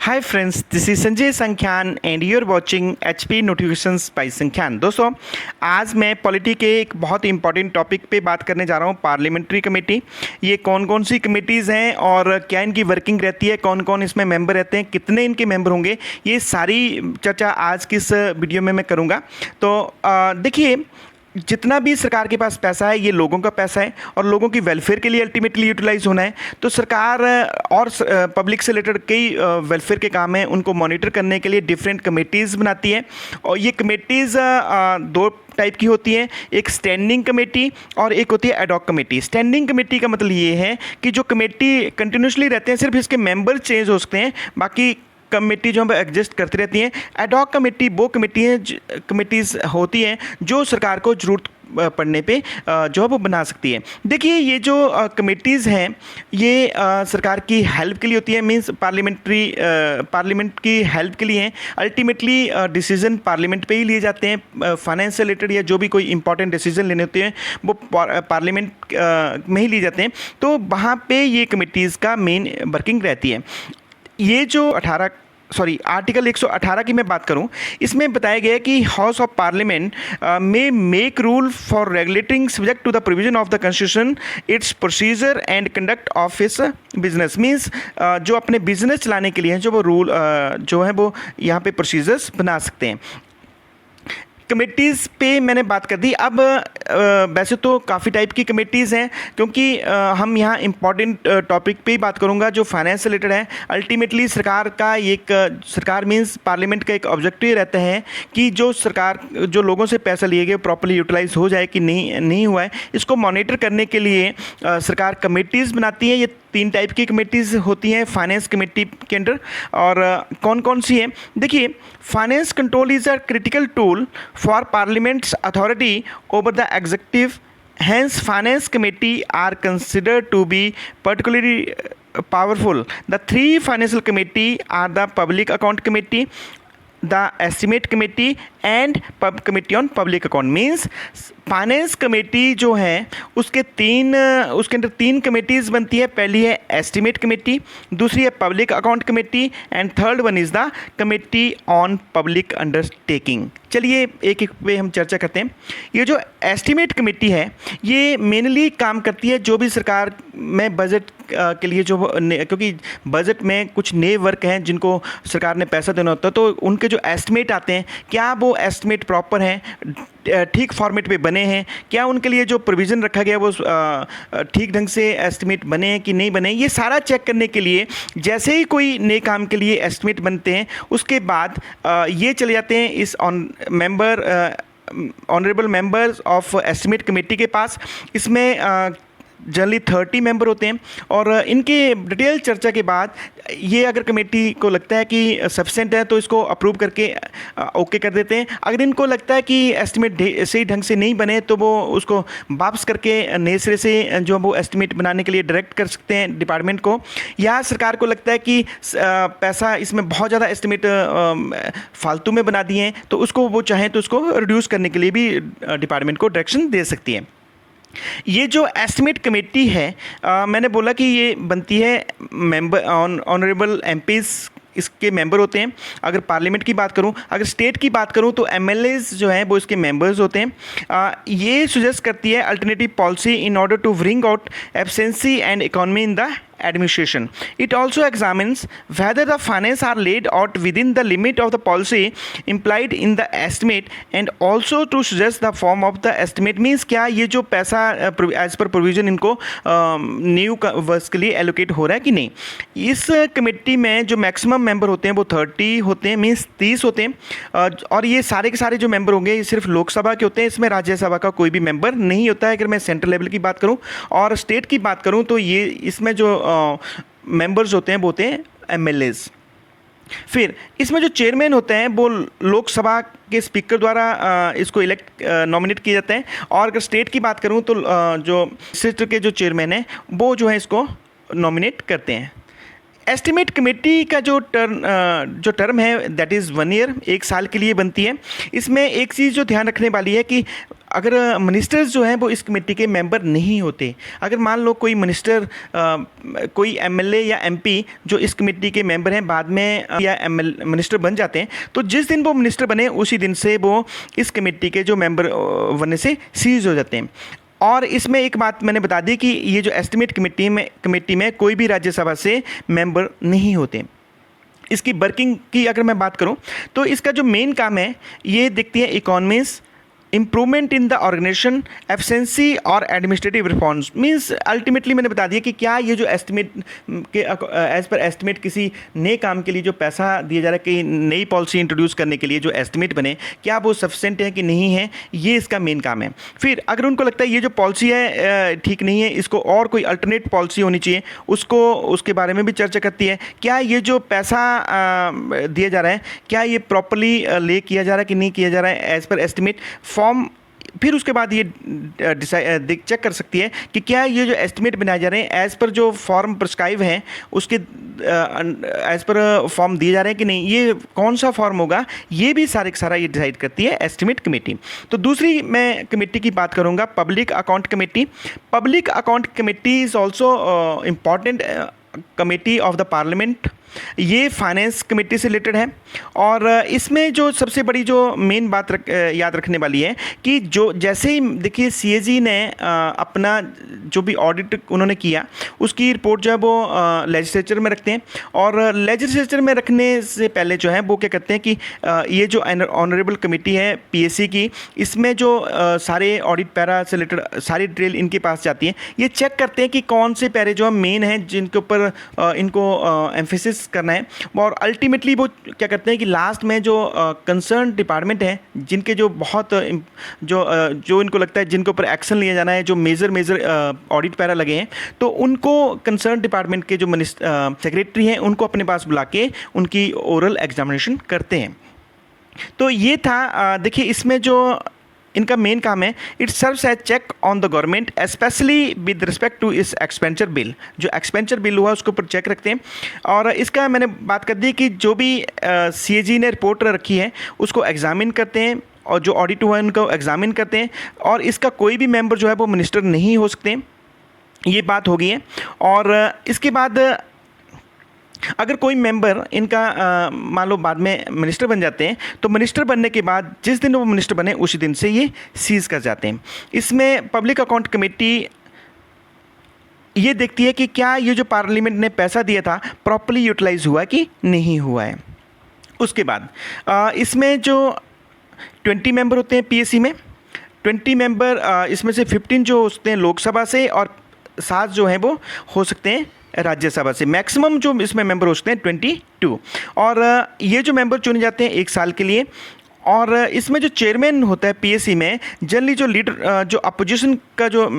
Hi friends, this is Sanjay Sankhyan and you are watching HP notifications by Sankhyan. दोस्तों, आज मैं polity के एक बहुत ही इंपॉर्टेंट टॉपिक पे बात करने जा रहा हूँ, पार्लियामेंट्री कमेटी। ये कौन कौन सी कमेटीज़ हैं और क्या इनकी वर्किंग रहती है, कौन कौन इसमें मेंबर रहते हैं, कितने इनके मेंबर होंगे, ये सारी चर्चा आज की इस वीडियो में मैं करूँगा। तो देखिए, जितना भी सरकार के पास पैसा है ये लोगों का पैसा है और लोगों की वेलफेयर के लिए अल्टीमेटली यूटिलाइज होना है। तो सरकार और पब्लिक से रिलेटेड कई वेलफेयर के काम हैं, उनको मॉनिटर करने के लिए डिफरेंट कमेटीज़ बनाती है। और ये कमेटीज़ दो टाइप की होती है, एक स्टैंडिंग कमेटी और एक होती है एडॉक कमेटी। स्टैंडिंग कमेटी का मतलब ये है कि जो कमेटी कंटिन्यूसली रहते हैं, सिर्फ इसके मेंबर चेंज हो सकते हैं, बाकी कमेटी जो हम एग्जिस्ट करती रहती हैं। एडॉक कमेटी वो कमेटीज़ होती हैं जो सरकार को ज़रूरत पड़ने पे जो है वो बना सकती है। देखिए, ये जो कमेटीज़ हैं ये सरकार की हेल्प के लिए होती है, मींस पार्लियामेंट की हेल्प के लिए हैं। अल्टीमेटली डिसीजन पार्लियामेंट पे ही लिए जाते हैं। फाइनेंस से रिलेटेड या जो भी कोई इंपॉर्टेंट डिसीजन लेने होते हैं वो पार्लियामेंट में ही लिए जाते हैं। तो वहाँ पे ये कमेटीज़ का मेन वर्किंग रहती है। ये जो आर्टिकल 118 की मैं बात करूं, इसमें बताया गया है कि हाउस ऑफ पार्लियामेंट में make rule for regulating subject to the provision of the constitution its procedure and conduct of its business. Means जो अपने बिजनेस चलाने के लिए हैं, जो वो रूल जो है वो यहाँ पे प्रोसीजर्स बना सकते हैं। कमेटीज़ पे मैंने बात कर दी। अब वैसे तो काफ़ी टाइप की कमेटीज़ हैं, क्योंकि हम यहाँ इम्पॉर्टेंट टॉपिक पे ही बात करूँगा जो फाइनेंस से रिलेटेड है। अल्टीमेटली सरकार मीन्स पार्लियामेंट का एक ऑब्जेक्टिव रहता है कि जो लोगों से पैसा लिए गए प्रॉपर्ली यूटिलाइज हो जाए कि नहीं हुआ है, इसको मॉनिटर करने के लिए सरकार कमेटीज़ बनाती है। ये 3 टाइप की कमेटीज़ होती हैं फाइनेंस कमेटी के अंडर। और कौन कौन सी है, देखिए, finance control is a critical tool for Parliament's authority over the executive. Hence, finance committee are considered to be particularly powerful. The 3 financial committee are the Public Account Committee, the Estimate Committee and Committee on Public Account. Means finance committee जो है उसके अंदर 3 committees बनती है। पहली है estimate committee, दूसरी है public account committee and third one is the committee on public undertaking. चलिए एक एक पे हम चर्चा करते हैं। ये जो एस्टिमेट कमेटी है ये मेनली काम करती है जो भी सरकार में बजट के लिए क्योंकि बजट में कुछ नए वर्क हैं जिनको सरकार ने पैसा देना होता है, तो उनके जो एस्टिमेट आते हैं, क्या वो एस्टिमेट प्रॉपर हैं, ठीक फॉर्मेट पे बने हैं, क्या उनके लिए जो प्रोविज़न रखा गया वो ठीक ढंग से एस्टिमेट बने हैं कि नहीं बने, ये सारा चेक करने के लिए जैसे ही कोई नए काम के लिए एस्टिमेट बनते हैं उसके बाद ये चले जाते हैं इस honourable members of estimate committee के पास। इसमें जनरली 30 मेंबर होते हैं और इनके डिटेल चर्चा के बाद ये अगर कमेटी को लगता है कि सफिशिएंट है तो इसको अप्रूव करके ओके कर देते हैं। अगर इनको लगता है कि एस्टिमेट सही ढंग से नहीं बने तो वो उसको वापस करके नए सिरे से जो वो एस्टिमेट बनाने के लिए डायरेक्ट कर सकते हैं डिपार्टमेंट को। या सरकार को लगता है कि पैसा इसमें बहुत ज़्यादा एस्टिमेट फालतू में बना दिए हैं तो उसको वो चाहें तो उसको रिड्यूस करने के लिए भी डिपार्टमेंट को डायरेक्शन दे सकती है। ये जो एस्टिमेट कमेटी है मैंने बोला कि ये बनती है मेंबर ऑनरेबल एमपीज़ इसके मेंबर होते हैं। अगर पार्लियामेंट की बात करूं, अगर स्टेट की बात करूं तो एमएलएज जो हैं वो इसके मेंबर्स होते हैं। ये सुजेस्ट करती है alternative policy in order to bring out efficiency and economy in the administration. It also examines whether the finance are laid out within the limit of the policy implied in the estimate and also to suggest the form of the estimate. Means क्या ये जो पैसा as per provision इनको new works के लिए allocate हो रहा है कि नहीं। इस कमेटी में जो मैक्सिमम मेंबर होते हैं वो 30 होते हैं, मीन्स 30 होते हैं। और ये सारे के सारे जो मेंबर होंगे ये सिर्फ लोकसभा के होते हैं, इसमें राज्यसभा का कोई भी मेंबर नहीं होता है। अगर मैं सेंट्रल लेवल की बात करूँ और स्टेट की बात करूँ तो ये इसमें जो मेंबर्स होते हैं वो होते हैं एमएलएज। फिर इसमें जो चेयरमैन होते हैं वो लोकसभा के स्पीकर द्वारा इसको नॉमिनेट किए जाते हैं। और अगर स्टेट की बात करूं तो जो लेजिस्लेचर के जो चेयरमैन हैं वो जो है इसको नॉमिनेट करते हैं। एस्टिमेट कमेटी का जो टर्म है दैट इज़ 1 ईयर, 1 साल के लिए बनती है। इसमें एक चीज़ जो ध्यान रखने वाली है कि अगर मिनिस्टर्स जो हैं वो इस कमेटी के मेंबर नहीं होते, अगर मान लो कोई मिनिस्टर कोई एमएलए या एमपी जो इस कमेटी के मेंबर हैं बाद में या मिनिस्टर बन जाते हैं, तो जिस दिन वो मिनिस्टर बने उसी दिन से वो इस कमेटी के जो मेंबर बनने से सीज हो जाते हैं। और इसमें एक बात मैंने बता दी कि ये जो एस्टिमेट कमेटी में कोई भी राज्यसभा से मेंबर नहीं होते। इसकी वर्किंग की अगर मैं बात करूं तो इसका जो मेन काम है ये देखती है economies, improvement in the organisation, efficiency और एडमिनिस्ट्रेटिव रिफॉर्म्स। मीन्स अल्टीमेटली मैंने बता दिया कि क्या ये जो एस्टिमेट के एज पर एस्टिमेट किसी नए काम के लिए जो पैसा दिया जा रहा है कि नई पॉलिसी इंट्रोड्यूस करने के लिए जो एस्टिमेट बने, क्या वो सफिशिएंट है कि नहीं है, ये इसका मेन काम है। फिर अगर उनको लगता है ये जो पॉलिसी है ठीक नहीं है, इसको और कोई अल्टरनेट पॉलिसी होनी चाहिए, उसके बारे में भी चर्चा करती है। क्या ये जो पैसा दिया जा रहा है क्या ये प्रॉपरली ले किया जा रहा है कि नहीं किया जा रहा है एज पर एस्टिमेट फॉर्म। फिर उसके बाद ये चेक कर सकती है कि क्या ये जो एस्टिमेट बनाए जा रहे हैं एज़ पर जो फॉर्म प्रिस्क्राइब हैं उसके एज़ पर फॉर्म दिए जा रहे हैं कि नहीं, ये कौन सा फॉर्म होगा, ये भी सारे का सारा ये डिसाइड करती है एस्टिमेट कमेटी। तो दूसरी मैं कमेटी की बात करूँगा, public account committee. Public account committee is also important committee of the parliament. ये फाइनेंस कमेटी से रिलेटेड है और इसमें जो सबसे बड़ी जो मेन बात याद रखने वाली है कि जो जैसे ही देखिए सीएजी ने अपना जो भी ऑडिट उन्होंने किया उसकी रिपोर्ट जो है वो लेजिस्लेचर में रखते हैं और लेजिस्लेचर में रखने से पहले जो है वो क्या करते हैं कि ये जो ऑनरेबल कमेटी है पीएससी की, इसमें जो सारे ऑडिट पैरा से रिलेटेड सारी डिटेल इनके पास जाती है। ये चेक करते हैं कि कौन से पैरे जो मेन हैं जिनके ऊपर इनको एम्फेसिस करना है, और अल्टीमेटली वो क्या करते हैं कि लास्ट में जो कंसर्न डिपार्टमेंट है जिनके जो बहुत जो इनको लगता है जिनके ऊपर एक्शन लिया जाना है, जो मेजर ऑडिट पैरा लगे हैं, तो उनको कंसर्न डिपार्टमेंट के जो सेक्रेटरी हैं उनको अपने पास बुला के उनकी ओरल एग्जामिनेशन करते हैं। तो ये था देखिए इसमें जो इनका मेन काम है, it serves as check on the government specially with respect to this expenditure bill. जो एक्सपेंचर बिल हुआ उसके ऊपर चेक रखते हैं और इसका मैंने बात कर दी कि जो भी सीएजी ने रिपोर्ट रखी है उसको एग्जामिन करते हैं और जो ऑडिट हुआ है उनको एग्जामिन करते हैं और इसका कोई भी मेंबर जो है वो मिनिस्टर नहीं हो सकते, ये बात हो गई है। और इसके बाद अगर कोई मेंबर इनका मान लो बाद में मिनिस्टर बन जाते हैं तो मिनिस्टर बनने के बाद जिस दिन वो मिनिस्टर बने उसी दिन से ये सीज कर जाते हैं। इसमें पब्लिक अकाउंट कमेटी ये देखती है कि क्या ये जो पार्लियामेंट ने पैसा दिया था प्रॉपर्ली यूटिलाइज हुआ कि नहीं हुआ है। उसके बाद इसमें जो 20 मेंबर होते हैं पीएससी में, 20 मेंबर इसमें से 15 जो होते हैं लोकसभा से और 7 जो हैं वो हो सकते हैं राज्यसभा से। मैक्सिमम जो इसमें मेंबर हो सकते हैं 22। और ये जो मेंबर चुने जाते हैं 1 साल के लिए। और इसमें जो चेयरमैन होता है पीएससी में जनरली जो लीडर जो अपोजिशन का जो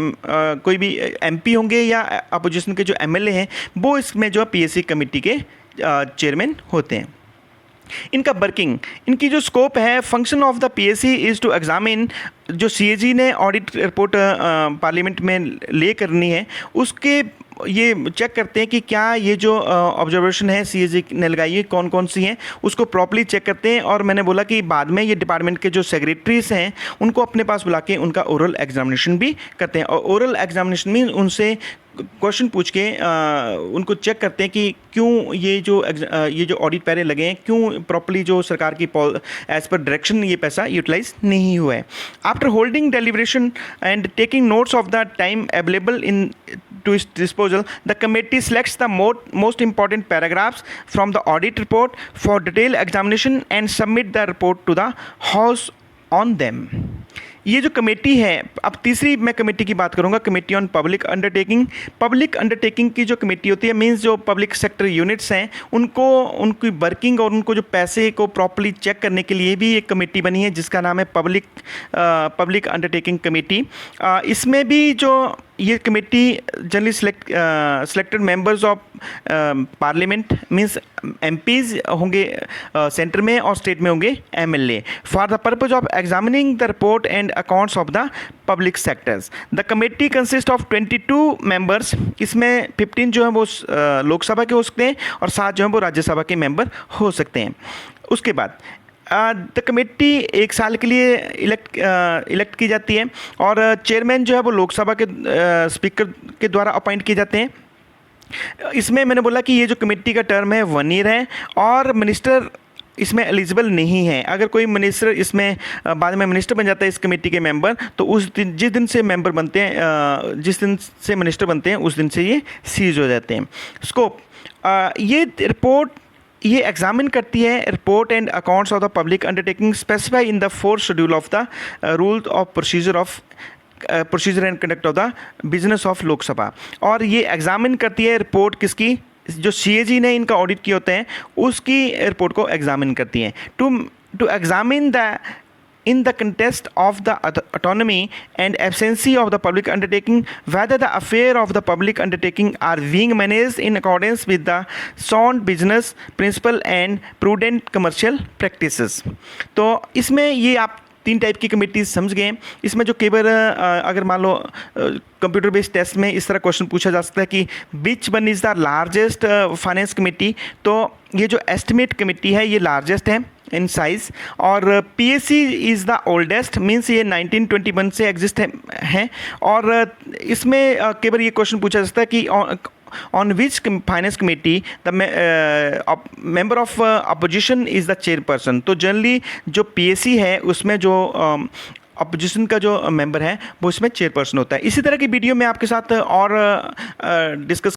कोई भी एमपी होंगे या अपोजिशन के जो एमएलए हैं वो इसमें जो पीएससी कमेटी के चेयरमैन होते हैं। इनका वर्किंग, इनकी जो स्कोप है, function of the PSC is to examine, जो सीएजी ने ऑडिट रिपोर्ट पार्लियामेंट में ले करनी है उसके ये चेक करते हैं कि क्या ये जो ऑब्जर्वेशन है सीएजी ने लगाई है कौन कौन सी हैं, उसको प्रॉपर्ली चेक करते हैं। और मैंने बोला कि बाद में ये डिपार्टमेंट के जो सेक्रेटरीज हैं उनको अपने पास बुला के उनका ओरल एग्जामिनेशन भी करते हैं। और ओरल एग्जामिनेशन में उनसे क्वेश्चन पूछ के उनको चेक करते हैं कि क्यों ये जो ऑडिट पैरे लगे हैं क्यों प्रॉपर्ली जो सरकार की एज पर डायरेक्शन ये पैसा यूटिलाइज नहीं हुआ है। After holding deliberation and taking notes of the time available in to its disposal, the committee selects the most important paragraphs from the audit report for detailed examination and submit the report to the House on them. ये जो committee है, अब तीसरी मैं committee की बात करूँगा, committee on public undertaking. Public undertaking की जो कमेटी होती है मीन्स जो पब्लिक सेक्टर यूनिट्स हैं उनको उनकी वर्किंग और उनको जो पैसे को प्रॉपर्ली चेक करने के लिए भी एक कमेटी बनी है जिसका नाम है पब्लिक अंडरटेकिंग कमेटी। इसमें भी जो ये committee generally selected members of parliament means MPs होंगे सेंटर में और स्टेट में होंगे MLA for the purpose of examining the report and accounts of the public sectors. The committee consist of 22 members. इसमें 15 जो है वो लोकसभा के हो सकते हैं और 7 जो है वो राज्यसभा के मेंबर हो सकते हैं। उसके बाद द कमेटी 1 साल के लिए इलेक्ट की जाती है और चेयरमैन जो है वो लोकसभा के स्पीकर के द्वारा अपॉइंट किए जाते हैं। इसमें मैंने बोला कि ये जो कमेटी का टर्म है 1 ईयर है और मिनिस्टर इसमें एलिजिबल नहीं है। अगर कोई मिनिस्टर इसमें बाद में मिनिस्टर बन जाता है इस कमेटी के मेंबर, तो उस दिन जिस दिन से मेंबर बनते हैं, जिस दिन से मिनिस्टर बनते हैं उस दिन से ये सीज हो जाते हैं। स्कोप, ये रिपोर्ट ये एग्जामिन करती है report and accounts of the public undertaking specify in the 4th schedule of the rule of procedure and conduct of the business of Lok Sabha. और ये एग्जामिन करती है रिपोर्ट किसकी, जो CAG ने इनका ऑडिट किए होते हैं उसकी रिपोर्ट को एग्जामिन करती हैं। To examine the in the context of the autonomy and absence of the public undertaking, whether the affair of the public undertaking are being managed in accordance with the sound business principle and prudent commercial practices। तो इसमें ये आप 3 type की committees समझ गए। इसमें जो केवल अगर मान लो कंप्यूटर बेस्ड टेस्ट में इस तरह क्वेश्चन पूछा जा सकता है कि which one is the largest finance committee, तो ये जो एस्टिमेट कमेटी है ये लार्जेस्ट है इन साइज। और PSC is the oldest, means ये 1921 से एग्जिस्ट है। और इसमें केवल ये क्वेश्चन पूछा जा सकता है कि on which finance committee the member of opposition is the chairperson। तो जनरली जो PSC है उसमें जो अपोजिशन का जो मेंबर है वो इसमें चेयरपर्सन होता है। इसी तरह की वीडियो मैं आपके साथ और डिस्कस